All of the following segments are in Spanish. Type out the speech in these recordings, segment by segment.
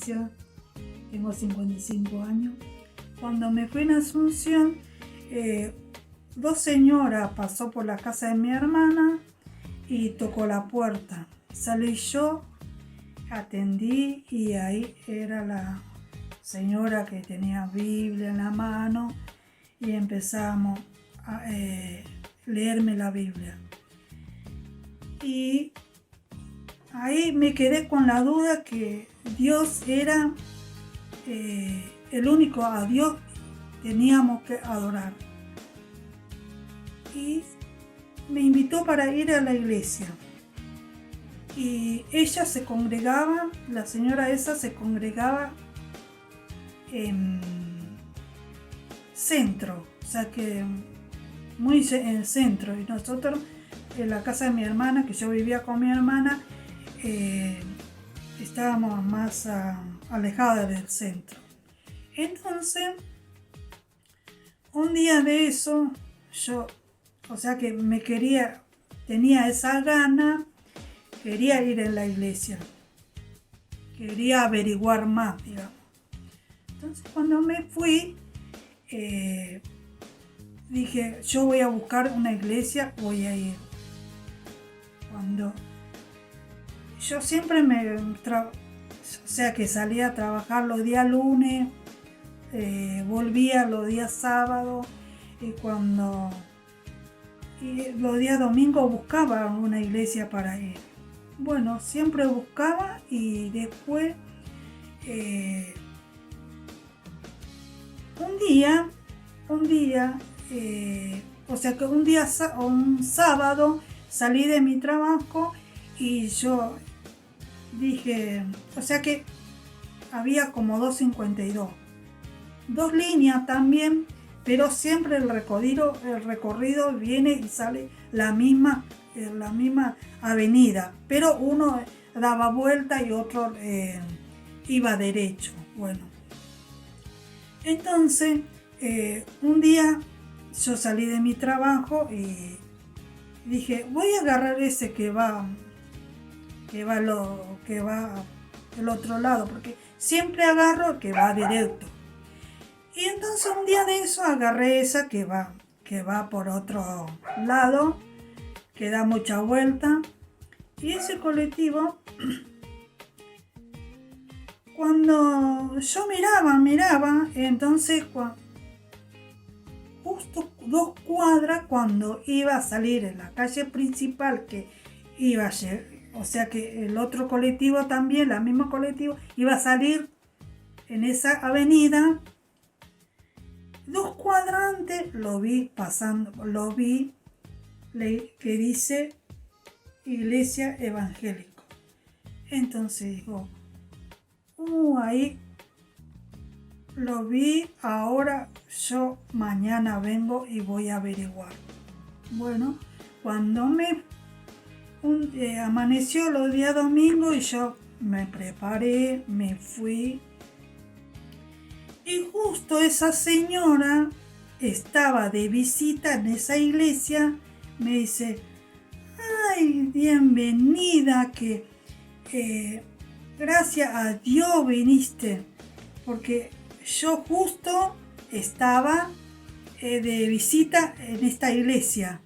iglesia, tengo 55 años. Cuando me fui en Asunción, dos señoras pasó por la casa de mi hermana y tocó la puerta. Salí yo, atendí y ahí era la señora que tenía Biblia en la mano y empezamos a leerme la Biblia. Y ahí me quedé con la duda que Dios era el único, a Dios teníamos que adorar. Y me invitó para ir a la iglesia. Y ella se congregaba, la señora esa se congregaba en centro, o sea que muy en el centro. Y nosotros en la casa de mi hermana, que yo vivía con mi hermana, estábamos más alejadas del centro. Entonces, un día de eso, yo, o sea que tenía esa gana, quería ir en la iglesia, quería averiguar más, digamos. Entonces, cuando me fui, dije, yo voy a buscar una iglesia, voy a ir. Cuando yo siempre o sea que salía a trabajar los días lunes, volvía los días sábados y los días domingos buscaba una iglesia para ir. Bueno, siempre buscaba y después un día, o sea que un sábado salí de mi trabajo y yo dije, o sea que había como 252, dos líneas también, pero siempre el recorrido viene y sale la misma avenida, pero uno daba vuelta y otro iba derecho. Bueno, entonces un día yo salí de mi trabajo y dije, voy a agarrar ese que va del otro lado, porque siempre agarro el que va directo. Y entonces un día de eso agarré esa que va por otro lado, que da mucha vuelta. Y ese colectivo, cuando yo miraba, entonces justo 2 cuadras cuando iba a salir en la calle principal que iba a llegar, o sea que el otro colectivo también, el mismo colectivo, iba a salir en esa avenida. 2 cuadras antes lo vi pasando, que dice Iglesia Evangélica. Entonces digo, ahí lo vi, ahora yo mañana vengo y voy a averiguar. Bueno, cuando amaneció los días domingos y yo me preparé, me fui. Y justo esa señora estaba de visita en esa iglesia, me dice, ay, bienvenida, que gracias a Dios viniste, porque yo justo estaba de visita en esta iglesia.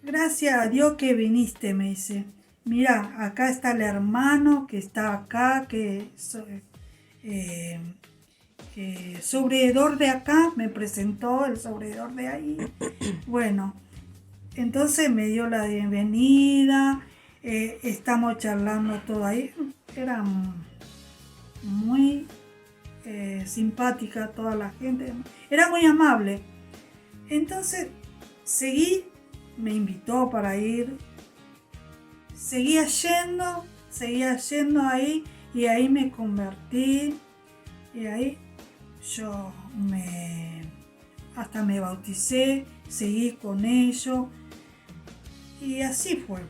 Gracias a Dios que viniste, me dice. Mira, acá está el hermano que está acá, que sobredor de acá, me presentó el sobredor de ahí. Bueno, entonces me dio la bienvenida, estamos charlando todo ahí. Era muy simpática toda la gente, era muy amable. Entonces me invitó para ir, seguía yendo ahí. Y ahí me convertí, y ahí yo hasta me bauticé, seguí con ellos, y así fue.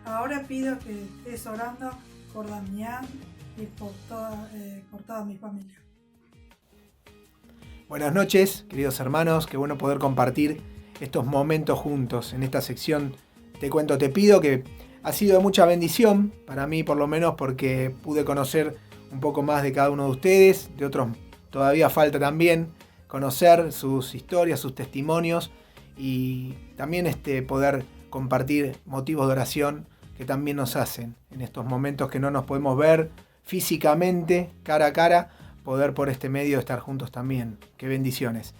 Ahora pido que estés orando por Damián y por toda mi familia. Buenas noches, queridos hermanos, qué bueno poder compartir estos momentos juntos en esta sección Te Cuento, Te Pido, que Ha sido de mucha bendición, para mí por lo menos, porque pude conocer un poco más de cada uno de ustedes, de otros todavía falta también conocer sus historias, sus testimonios y también poder compartir motivos de oración que también nos hacen en estos momentos que no nos podemos ver físicamente, cara a cara, poder por este medio estar juntos también. Qué bendiciones.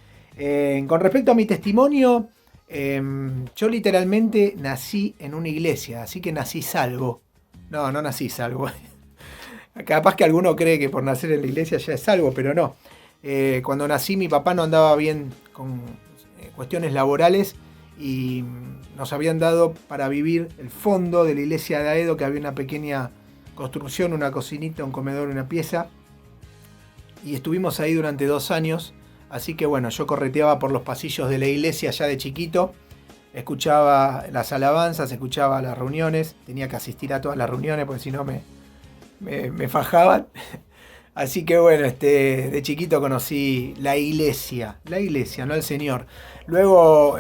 Con respecto a mi testimonio, yo literalmente nací en una iglesia, así que nací salvo. No nací salvo. Capaz que alguno cree que por nacer en la iglesia ya es salvo, pero no. Cuando nací mi papá no andaba bien con cuestiones laborales y nos habían dado para vivir el fondo de la iglesia de Aedo, que había una pequeña construcción, una cocinita, un comedor, una pieza. Y estuvimos ahí durante 2 años. Así que bueno, yo correteaba por los pasillos de la iglesia ya de chiquito. Escuchaba las alabanzas, escuchaba las reuniones. Tenía que asistir a todas las reuniones porque si no me fajaban. Así que bueno, de chiquito conocí la iglesia, no el Señor. Luego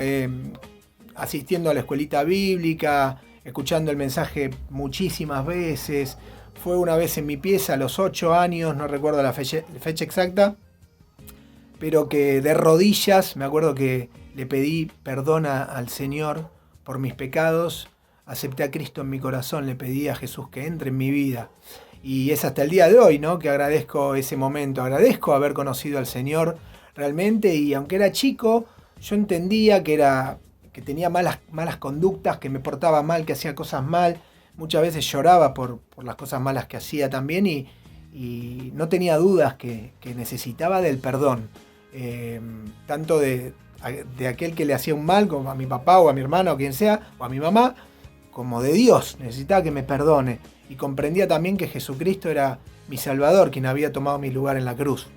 asistiendo a la escuelita bíblica, escuchando el mensaje muchísimas veces. Fue una vez en mi pieza a los 8 años, no recuerdo la fecha exacta, pero que de rodillas, me acuerdo que le pedí perdón al Señor por mis pecados, acepté a Cristo en mi corazón, le pedí a Jesús que entre en mi vida. Y es hasta el día de hoy, ¿no?, que agradezco ese momento, agradezco haber conocido al Señor realmente, y aunque era chico, yo entendía que tenía malas conductas, que me portaba mal, que hacía cosas mal. Muchas veces lloraba por las cosas malas que hacía también y no tenía dudas que necesitaba del perdón. Tanto de aquel que le hacía un mal, como a mi papá o a mi hermano o quien sea, o a mi mamá, como de Dios. Necesitaba que me perdone. Y comprendía también que Jesucristo era mi Salvador, quien había tomado mi lugar en la cruz.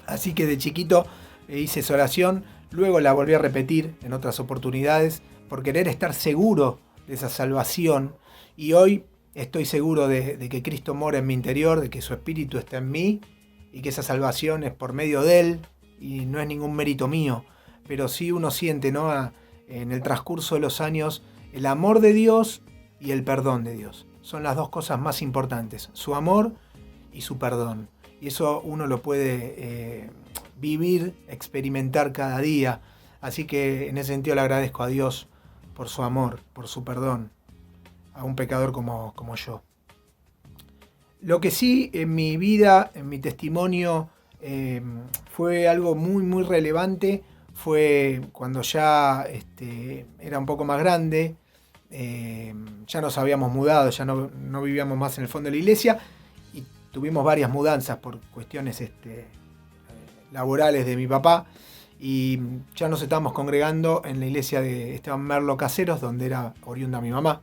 Así que de chiquito hice esa oración, luego la volví a repetir en otras oportunidades, por querer estar seguro de esa salvación. Y hoy estoy seguro de que Cristo mora en mi interior, de que su Espíritu está en mí, y que esa salvación es por medio de Él, y no es ningún mérito mío. Pero sí uno siente, ¿no?, en el transcurso de los años, el amor de Dios y el perdón de Dios. Son las dos cosas más importantes, su amor y su perdón. Y eso uno lo puede vivir, experimentar cada día. Así que en ese sentido le agradezco a Dios por su amor, por su perdón, a un pecador como yo. Lo que sí en mi vida, en mi testimonio, fue algo muy, muy relevante, fue cuando ya era un poco más grande. Ya nos habíamos mudado, ya no vivíamos más en el fondo de la iglesia y tuvimos varias mudanzas por cuestiones laborales de mi papá y ya nos estábamos congregando en la iglesia de Esteban Merlo Caseros, donde era oriunda mi mamá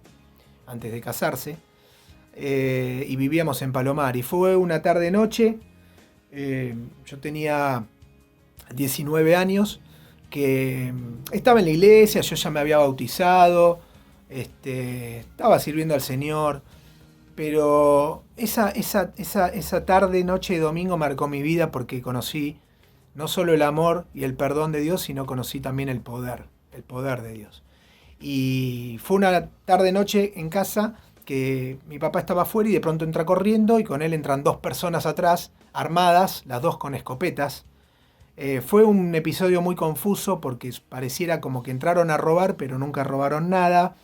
antes de casarse, y vivíamos en Palomar. Y fue una tarde-noche, yo tenía 19 años, que estaba en la iglesia, yo ya me había bautizado, estaba sirviendo al Señor, pero esa tarde, noche de domingo marcó mi vida porque conocí no solo el amor y el perdón de Dios, sino conocí también el poder de Dios. Y fue una tarde, noche en casa que mi papá estaba afuera y de pronto entra corriendo y con él entran 2 personas atrás, armadas, las 2 con escopetas. Fue un episodio muy confuso porque pareciera como que entraron a robar, pero nunca robaron nada.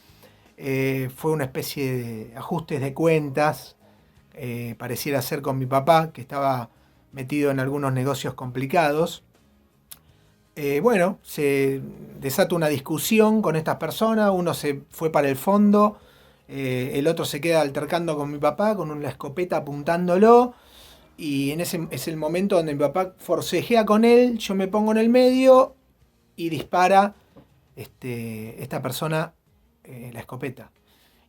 Fue una especie de ajustes de cuentas, pareciera ser con mi papá, que estaba metido en algunos negocios complicados. Bueno, se desata una discusión con estas personas, uno se fue para el fondo, el otro se queda altercando con mi papá con una escopeta apuntándolo, y en ese es el momento donde mi papá forcejea con él, yo me pongo en el medio y dispara esta persona la escopeta.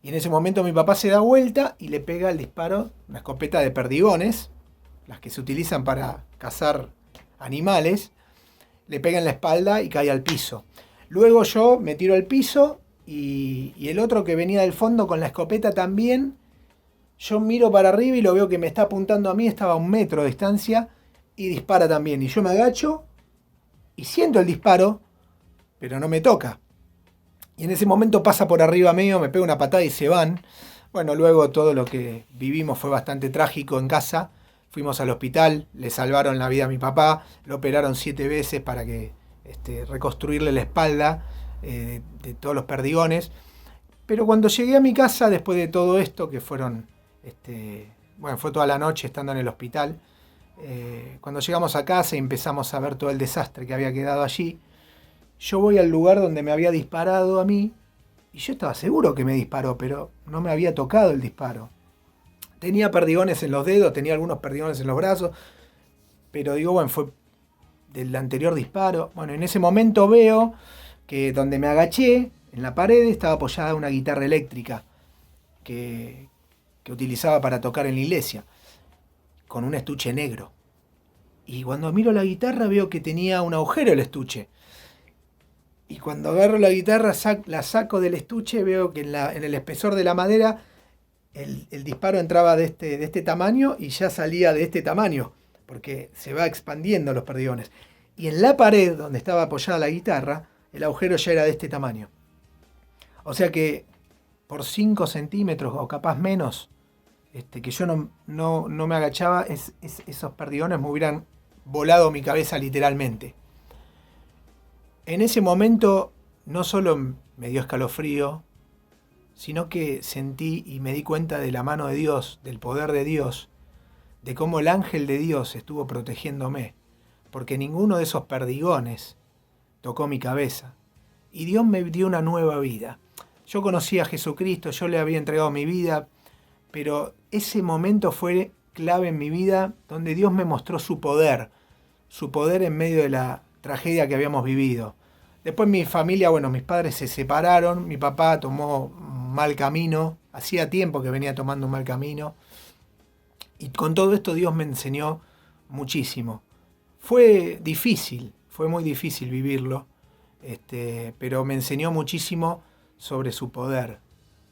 Y en ese momento mi papá se da vuelta y le pega el disparo, una escopeta de perdigones, las que se utilizan para cazar animales, le pega en la espalda y cae al piso. Luego yo me tiro al piso y el otro que venía del fondo con la escopeta también, yo miro para arriba y lo veo que me está apuntando a mí, estaba a 1 metro de distancia y dispara también. Y yo me agacho y siento el disparo, pero no me toca. Y en ese momento pasa por arriba mío, me pega una patada y se van. Bueno, luego todo lo que vivimos fue bastante trágico en casa. Fuimos al hospital, le salvaron la vida a mi papá, lo operaron 7 veces para que reconstruirle la espalda de todos los perdigones. Pero cuando llegué a mi casa, después de todo esto, que fueron, fue toda la noche estando en el hospital, cuando llegamos a casa y empezamos a ver todo el desastre que había quedado allí, yo voy al lugar donde me había disparado a mí, y yo estaba seguro que me disparó, pero no me había tocado el disparo. Tenía perdigones en los dedos, tenía algunos perdigones en los brazos, pero digo, bueno, fue del anterior disparo. Bueno, en ese momento veo que donde me agaché, en la pared, estaba apoyada una guitarra eléctrica que utilizaba para tocar en la iglesia, con un estuche negro. Y cuando miro la guitarra veo que tenía un agujero el estuche. Y cuando agarro la guitarra, la saco del estuche, veo que en el espesor de la madera el disparo entraba de este tamaño y ya salía de este tamaño, porque se va expandiendo los perdigones. Y en la pared donde estaba apoyada la guitarra, el agujero ya era de este tamaño. O sea que por 5 centímetros o capaz menos, que yo no me agachaba, esos perdigones me hubieran volado mi cabeza literalmente. En ese momento no solo me dio escalofrío, sino que sentí y me di cuenta de la mano de Dios, del poder de Dios, de cómo el ángel de Dios estuvo protegiéndome, porque ninguno de esos perdigones tocó mi cabeza. Y Dios me dio una nueva vida. Yo conocí a Jesucristo, yo le había entregado mi vida, pero ese momento fue clave en mi vida donde Dios me mostró su poder en medio de la tragedia que habíamos vivido. Después mi familia, mis padres se separaron, mi papá tomó un mal camino, hacía tiempo que venía tomando un mal camino, y con todo esto Dios me enseñó muchísimo. Fue difícil, fue muy difícil vivirlo, pero me enseñó muchísimo sobre su poder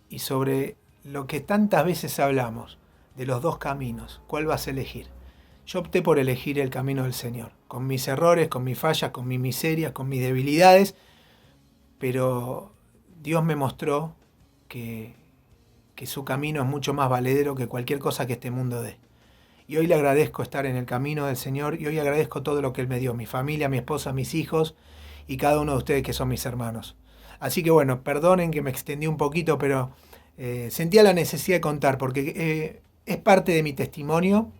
y sobre lo que tantas veces hablamos, de los dos caminos, ¿cuál vas a elegir? Yo opté por elegir el camino del Señor, con mis errores, con mis fallas, con mis miserias, con mis debilidades, pero Dios me mostró que su camino es mucho más valedero que cualquier cosa que este mundo dé. Y hoy le agradezco estar en el camino del Señor y hoy agradezco todo lo que Él me dio, mi familia, mi esposa, mis hijos y cada uno de ustedes que son mis hermanos. Así que perdonen que me extendí un poquito, pero sentía la necesidad de contar porque es parte de mi testimonio.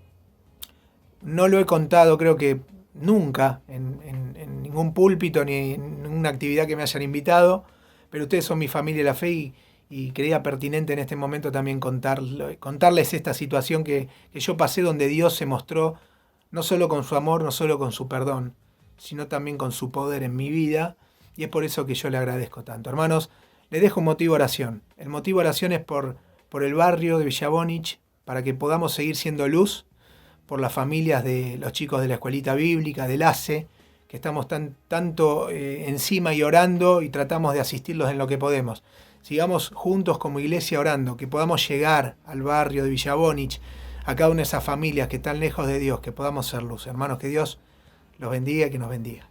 No lo he contado, creo que nunca, en ningún púlpito ni en ninguna actividad que me hayan invitado, pero ustedes son mi familia de la fe y creía pertinente en este momento también contarles esta situación que yo pasé donde Dios se mostró no solo con su amor, no solo con su perdón, sino también con su poder en mi vida, y es por eso que yo le agradezco tanto. Hermanos, les dejo un motivo de oración. El motivo de oración es por el barrio de Villa Bonich, para que podamos seguir siendo luz, por las familias de los chicos de la escuelita bíblica, del ACE, que estamos tanto encima y orando y tratamos de asistirlos en lo que podemos. Sigamos juntos como iglesia orando, que podamos llegar al barrio de Villa Bonich, a cada una de esas familias que están lejos de Dios, que podamos ser luz. Hermanos, que Dios los bendiga y que nos bendiga.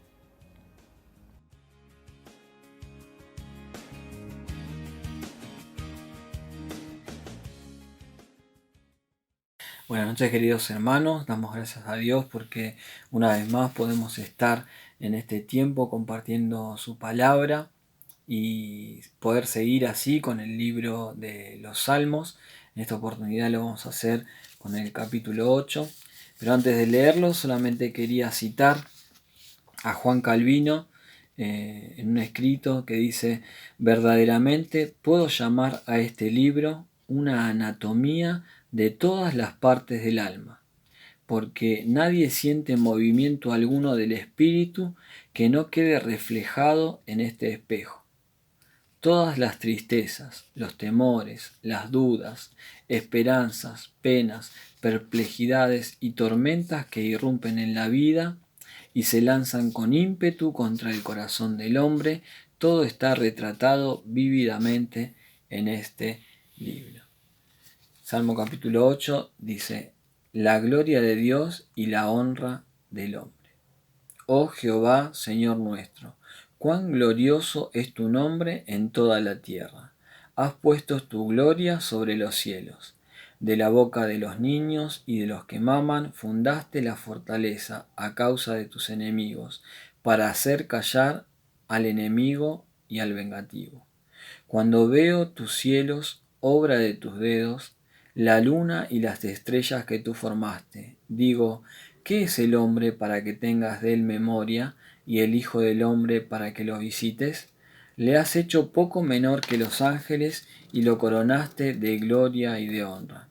Buenas noches, queridos hermanos, damos gracias a Dios porque una vez más podemos estar en este tiempo compartiendo su palabra y poder seguir así con el libro de los Salmos. En esta oportunidad lo vamos a hacer con el capítulo 8, pero antes de leerlo solamente quería citar a Juan Calvino en un escrito que dice: verdaderamente puedo llamar a este libro una anatomía de todas las partes del alma, porque nadie siente movimiento alguno del espíritu que no quede reflejado en este espejo. Todas las tristezas, los temores, las dudas, esperanzas, penas, perplejidades y tormentas que irrumpen en la vida y se lanzan con ímpetu contra el corazón del hombre, todo está retratado vívidamente en este libro. Salmo capítulo 8 dice: la gloria de Dios y la honra del hombre. Oh Jehová, Señor nuestro, cuán glorioso es tu nombre en toda la tierra. Has puesto tu gloria sobre los cielos. De la boca de los niños y de los que maman fundaste la fortaleza a causa de tus enemigos, para hacer callar al enemigo y al vengativo. Cuando veo tus cielos, obra de tus dedos, la luna y las estrellas que tú formaste, digo, ¿qué es el hombre para que tengas de él memoria, y el Hijo del hombre para que lo visites? Le has hecho poco menor que los ángeles y lo coronaste de gloria y de honra.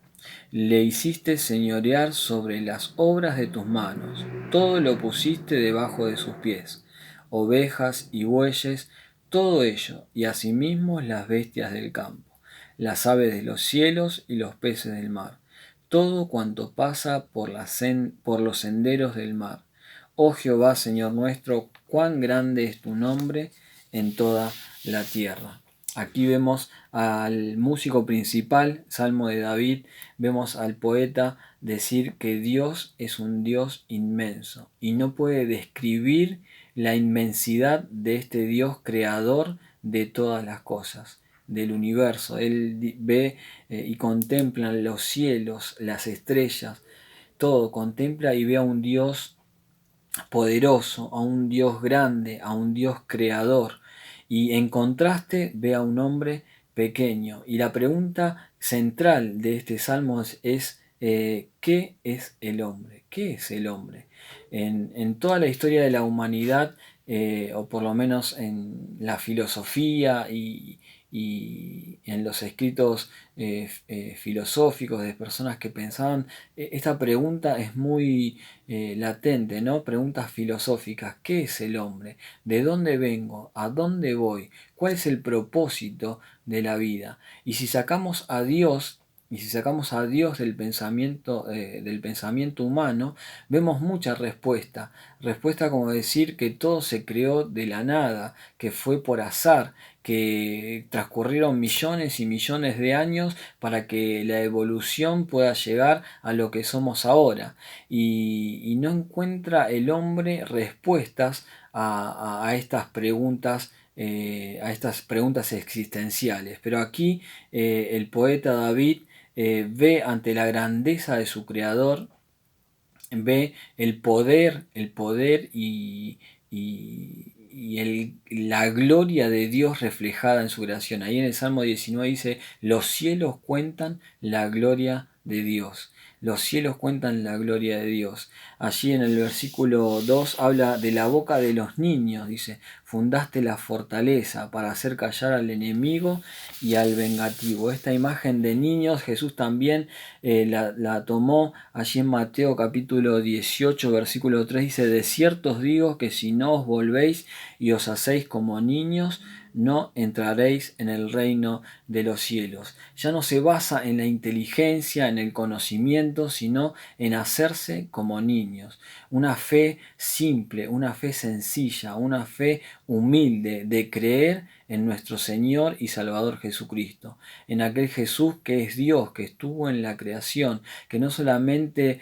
Le hiciste señorear sobre las obras de tus manos, todo lo pusiste debajo de sus pies, ovejas y bueyes, todo ello, y asimismo las bestias del campo, las aves de los cielos y los peces del mar, todo cuanto pasa por los senderos del mar. Oh Jehová, Señor nuestro, cuán grande es tu nombre en toda la tierra. Aquí vemos al músico principal, Salmo de David, vemos al poeta decir que Dios es un Dios inmenso y no puede describir la inmensidad de este Dios creador de todas las cosas, del universo. Él ve y contempla los cielos, las estrellas, todo, contempla y ve a un Dios poderoso, a un Dios grande, a un Dios creador. Y en contraste ve a un hombre pequeño. Y la pregunta central de este salmo es ¿qué es el hombre? ¿Qué es el hombre? En toda la historia de la humanidad, o por lo menos en la filosofía y en los escritos filosóficos de personas que pensaban, esta pregunta es muy latente, ¿no? Preguntas filosóficas. ¿Qué es el hombre? ¿De dónde vengo? ¿A dónde voy? ¿Cuál es el propósito de la vida? Y si sacamos a Dios del pensamiento humano, vemos mucha respuesta. Respuesta como decir que todo se creó de la nada, que fue por azar, que transcurrieron millones y millones de años para que la evolución pueda llegar a lo que somos ahora. Y no encuentra el hombre respuestas a estas preguntas. A estas preguntas existenciales. Pero aquí el poeta David ve ante la grandeza de su creador, ve el poder la gloria de Dios reflejada en su creación. Ahí en el Salmo 19 dice, los cielos cuentan la gloria de Dios. Los cielos cuentan la gloria de Dios. Allí en el versículo 2 habla de la boca de los niños. Dice, fundaste la fortaleza para hacer callar al enemigo y al vengativo. Esta imagen de niños Jesús también la tomó allí en Mateo capítulo 18 versículo 3. Dice, de cierto os digo que si no os volvéis y os hacéis como niños, no entraréis en el reino de los cielos. Ya no se basa en la inteligencia, en el conocimiento, sino en hacerse como niños. Una fe simple, una fe sencilla, una fe humilde de creer en nuestro Señor y Salvador Jesucristo, en aquel Jesús que es Dios, que estuvo en la creación, que no solamente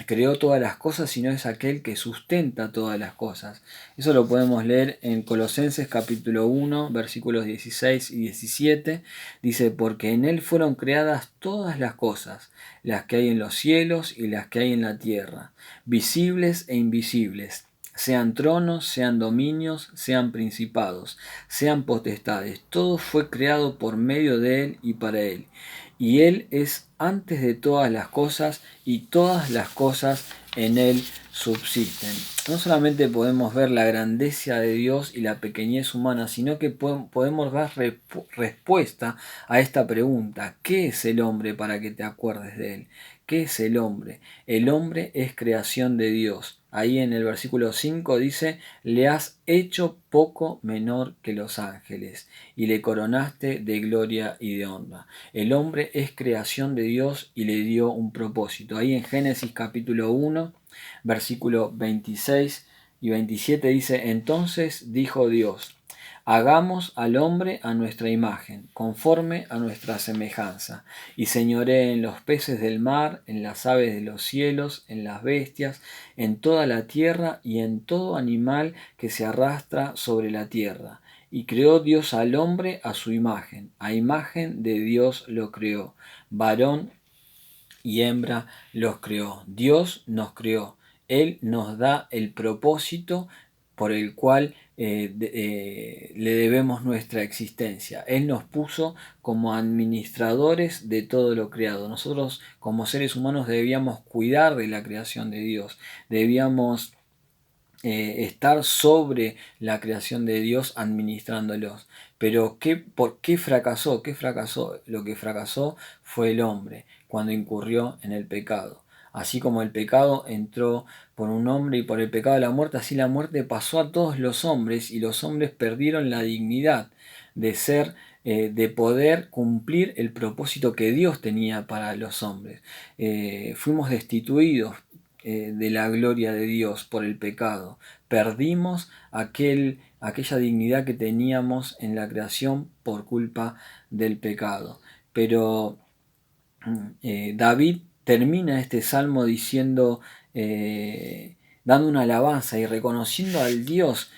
creó todas las cosas, sino es aquel que sustenta todas las cosas. Eso lo podemos leer en Colosenses capítulo 1, versículos 16 y 17. Dice, porque en Él fueron creadas todas las cosas, las que hay en los cielos y las que hay en la tierra, visibles e invisibles, sean tronos, sean dominios, sean principados, sean potestades. Todo fue creado por medio de Él y para Él. Y Él es antes de todas las cosas y todas las cosas en Él subsisten. No solamente podemos ver la grandeza de Dios y la pequeñez humana, sino que podemos dar respuesta a esta pregunta. ¿Qué es el hombre para que te acuerdes de él? ¿Qué es el hombre? El hombre es creación de Dios. Ahí en el versículo 5 dice, le has hecho poco menor que los ángeles y le coronaste de gloria y de honra. El hombre es creación de Dios y le dio un propósito. Ahí en Génesis capítulo 1, versículo 26 y 27 dice, entonces dijo Dios, Hagamos al hombre a nuestra imagen, conforme a nuestra semejanza, y señoree en los peces del mar, en las aves de los cielos, en las bestias, en toda la tierra y en todo animal que se arrastra sobre la tierra. Y creó Dios al hombre a su imagen, a imagen de Dios lo creó, varón y hembra los creó. Dios nos creó, Él nos da el propósito por el cual le debemos nuestra existencia. Él nos puso como administradores de todo lo creado. Nosotros como seres humanos debíamos cuidar de la creación de Dios, debíamos estar sobre la creación de Dios administrándolos. Pero ¿por qué fracasó? ¿Qué fracasó? Lo que fracasó fue el hombre cuando incurrió en el pecado. Así como el pecado entró por un hombre y por el pecado de la muerte, así la muerte pasó a todos los hombres y los hombres perdieron la dignidad de ser, de poder cumplir el propósito que Dios tenía para los hombres. Fuimos destituidos de la gloria de Dios por el pecado. Perdimos aquella dignidad que teníamos en la creación por culpa del pecado. Pero David termina este salmo diciendo, dando una alabanza y reconociendo al Dios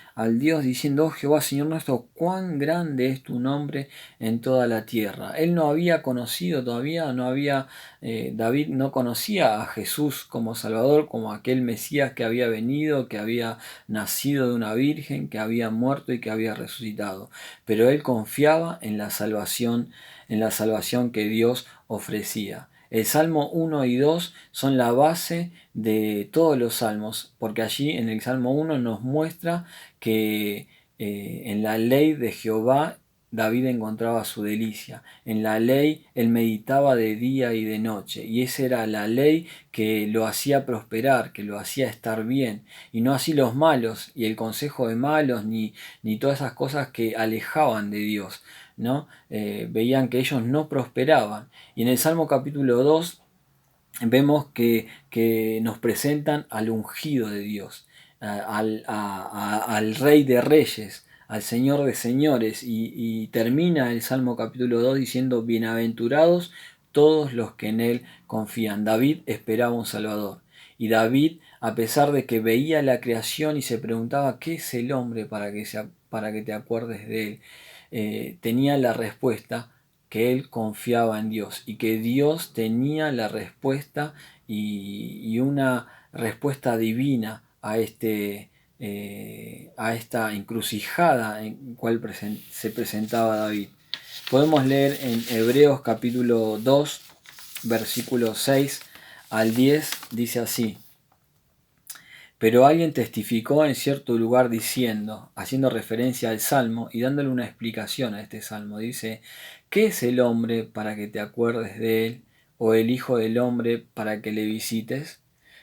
diciendo: oh Jehová, Señor nuestro, cuán grande es tu nombre en toda la tierra. Él no había conocido todavía, David no conocía a Jesús como Salvador, como aquel Mesías que había venido, que había nacido de una virgen, que había muerto y que había resucitado. Pero él confiaba en la salvación que Dios ofrecía. El Salmo 1 y 2 son la base de todos los salmos, porque allí en el Salmo 1 nos muestra que en la ley de Jehová David encontraba su delicia. En la ley él meditaba de día y de noche, y esa era la ley que lo hacía prosperar, que lo hacía estar bien, y no así los malos, y el consejo de malos, ni todas esas cosas que alejaban de Dios, ¿no? Veían que ellos no prosperaban. Y en el Salmo capítulo 2 vemos que nos presentan al ungido de Dios, al Rey de Reyes, al Señor de Señores, y termina el Salmo capítulo 2 diciendo: bienaventurados todos los que en Él confían. David esperaba un Salvador, y David, a pesar de que veía la creación y se preguntaba ¿qué es el hombre para que te acuerdes de él?, tenía la respuesta, que él confiaba en Dios y que Dios tenía la respuesta y una respuesta divina a esta encrucijada en cual se presentaba David. Podemos leer en Hebreos capítulo 2, versículos 6 al 10, dice así: pero alguien testificó en cierto lugar diciendo, haciendo referencia al Salmo y dándole una explicación a este Salmo, dice: ¿qué es el hombre para que te acuerdes de él? ¿O el hijo del hombre para que le visites?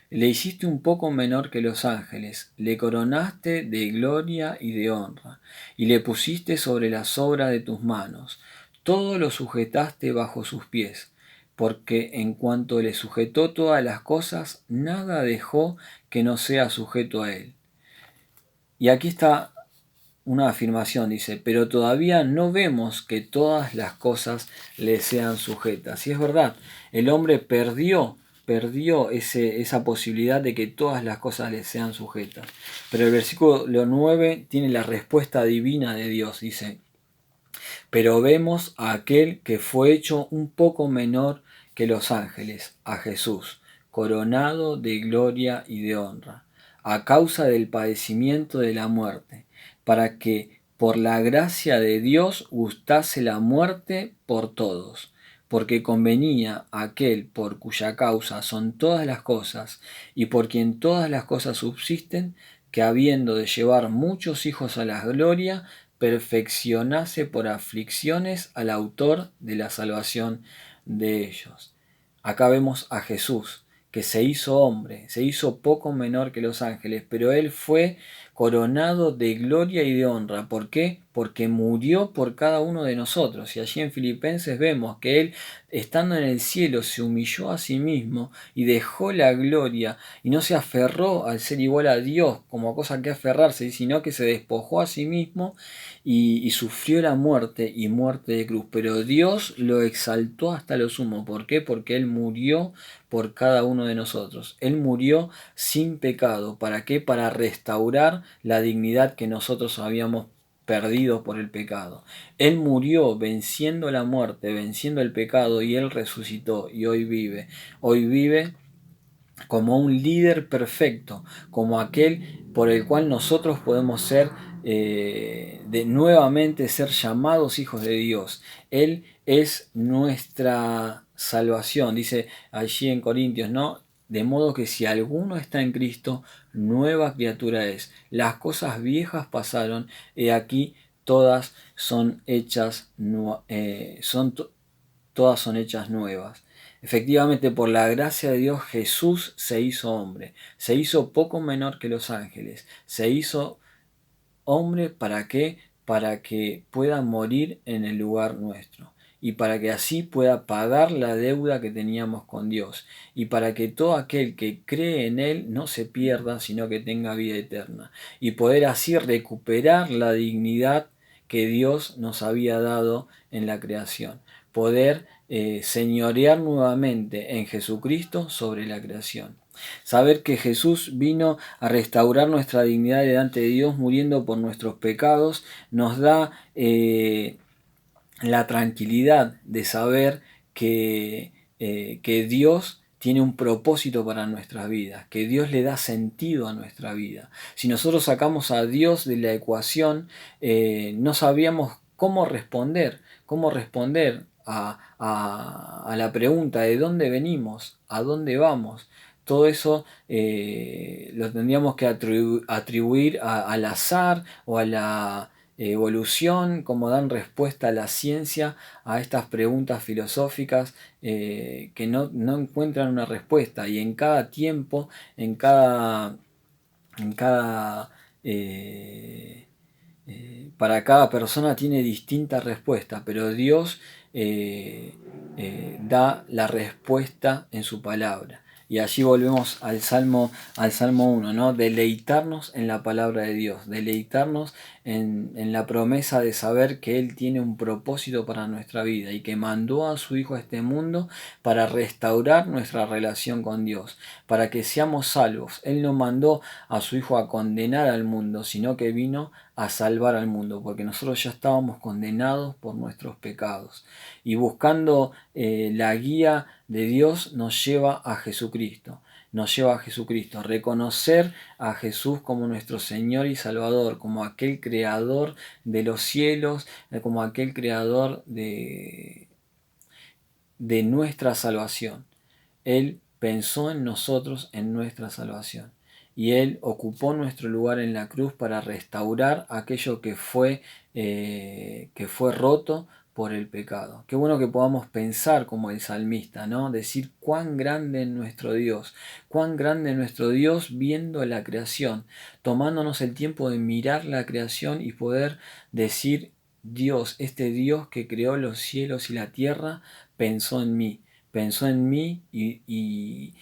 Le hiciste un poco menor que los ángeles, le coronaste de gloria y de honra, y le pusiste sobre las obras de tus manos. Todo lo sujetaste bajo sus pies, porque en cuanto le sujetó todas las cosas, nada dejó que no sea sujeto a él. Y aquí está una afirmación, dice: pero todavía no vemos que todas las cosas le sean sujetas. Y es verdad, el hombre perdió esa posibilidad de que todas las cosas le sean sujetas. Pero el versículo 9 tiene la respuesta divina de Dios, dice: pero vemos a aquel que fue hecho un poco menor que los ángeles, a Jesús, coronado de gloria y de honra, a causa del padecimiento de la muerte, para que por la gracia de Dios gustase la muerte por todos, porque convenía a aquel por cuya causa son todas las cosas, y por quien todas las cosas subsisten, que habiendo de llevar muchos hijos a la gloria, perfeccionase por aflicciones al autor de la salvación de ellos. Acá vemos a Jesús, que se hizo hombre, se hizo poco menor que los ángeles, pero él fue coronado de gloria y de honra. ¿Por qué? Porque murió por cada uno de nosotros. Y allí en Filipenses vemos que Él, estando en el cielo, se humilló a sí mismo y dejó la gloria y no se aferró al ser igual a Dios como cosa que aferrarse, sino que se despojó a sí mismo y sufrió la muerte y muerte de cruz. Pero Dios lo exaltó hasta lo sumo. ¿Por qué? Porque Él murió por cada uno de nosotros. Él murió sin pecado. ¿Para qué? Para restaurar la dignidad que nosotros habíamos perdido por el pecado. Él murió venciendo la muerte, venciendo el pecado, y Él resucitó y hoy vive. Hoy vive como un líder perfecto, como aquel por el cual nosotros podemos ser nuevamente ser llamados hijos de Dios. Él es nuestra salvación, dice allí en Corintios, ¿no? De modo que si alguno está en Cristo, nueva criatura es. Las cosas viejas pasaron, y aquí todas son hechas, todas son hechas nuevas. Efectivamente, por la gracia de Dios, Jesús se hizo hombre, se hizo poco menor que los ángeles, se hizo hombre. ¿Para qué? Para que pueda morir en el lugar nuestro y para que así pueda pagar la deuda que teníamos con Dios y para que todo aquel que cree en Él no se pierda, sino que tenga vida eterna y poder así recuperar la dignidad que Dios nos había dado en la creación, poder señorear nuevamente en Jesucristo sobre la creación. Saber que Jesús vino a restaurar nuestra dignidad delante de Dios muriendo por nuestros pecados nos da la tranquilidad de saber que Dios tiene un propósito para nuestras vidas, que Dios le da sentido a nuestra vida. Si nosotros sacamos a Dios de la ecuación, no sabríamos cómo responder a la pregunta de dónde venimos, a dónde vamos. Todo eso lo tendríamos que atribuir al azar o a la evolución, como dan respuesta a la ciencia a estas preguntas filosóficas que no encuentran una respuesta. Y en cada tiempo, en cada para cada persona tiene distintas respuestas, pero Dios da la respuesta en su palabra. Y allí volvemos al Salmo 1, ¿no? Deleitarnos en la palabra de Dios, deleitarnos en la promesa de saber que Él tiene un propósito para nuestra vida y que mandó a su Hijo a este mundo para restaurar nuestra relación con Dios, para que seamos salvos. Él no mandó a su Hijo a condenar al mundo, sino que vino a salvar al mundo, porque nosotros ya estábamos condenados por nuestros pecados. Y buscando la guía de Dios nos lleva a Jesucristo. Nos lleva a Jesucristo, reconocer a Jesús como nuestro Señor y Salvador, como aquel creador de los cielos, como aquel creador de nuestra salvación. Él pensó en nosotros, en nuestra salvación. Y Él ocupó nuestro lugar en la cruz para restaurar aquello que fue roto por el pecado. Qué bueno que podamos pensar como el salmista, ¿no? Decir cuán grande es nuestro Dios viendo la creación, tomándonos el tiempo de mirar la creación y poder decir, Dios, este Dios que creó los cielos y la tierra, pensó en mí y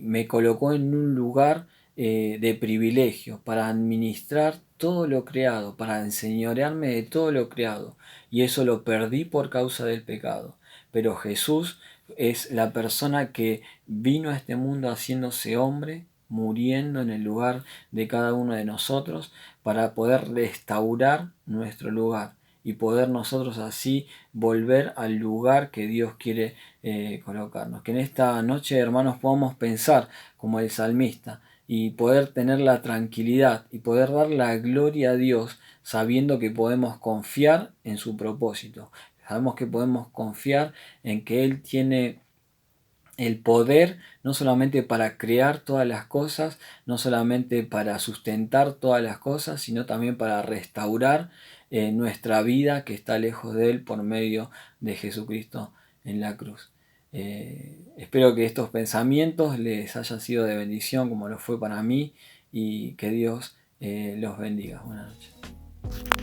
me colocó en un lugar de privilegio para administrar todo lo creado, para enseñorearme de todo lo creado. Y eso lo perdí por causa del pecado. Pero Jesús es la persona que vino a este mundo haciéndose hombre, muriendo en el lugar de cada uno de nosotros, para poder restaurar nuestro lugar y poder nosotros así volver al lugar que Dios quiere colocarnos. Que en esta noche, hermanos, podamos pensar como el salmista y poder tener la tranquilidad y poder dar la gloria a Dios sabiendo que podemos confiar en su propósito. Sabemos que podemos confiar en que Él tiene el poder no solamente para crear todas las cosas, no solamente para sustentar todas las cosas, sino también para restaurar nuestra vida que está lejos de Él por medio de Jesucristo en la cruz. Espero que estos pensamientos les hayan sido de bendición como lo fue para mí y que Dios los bendiga. Buenas noches.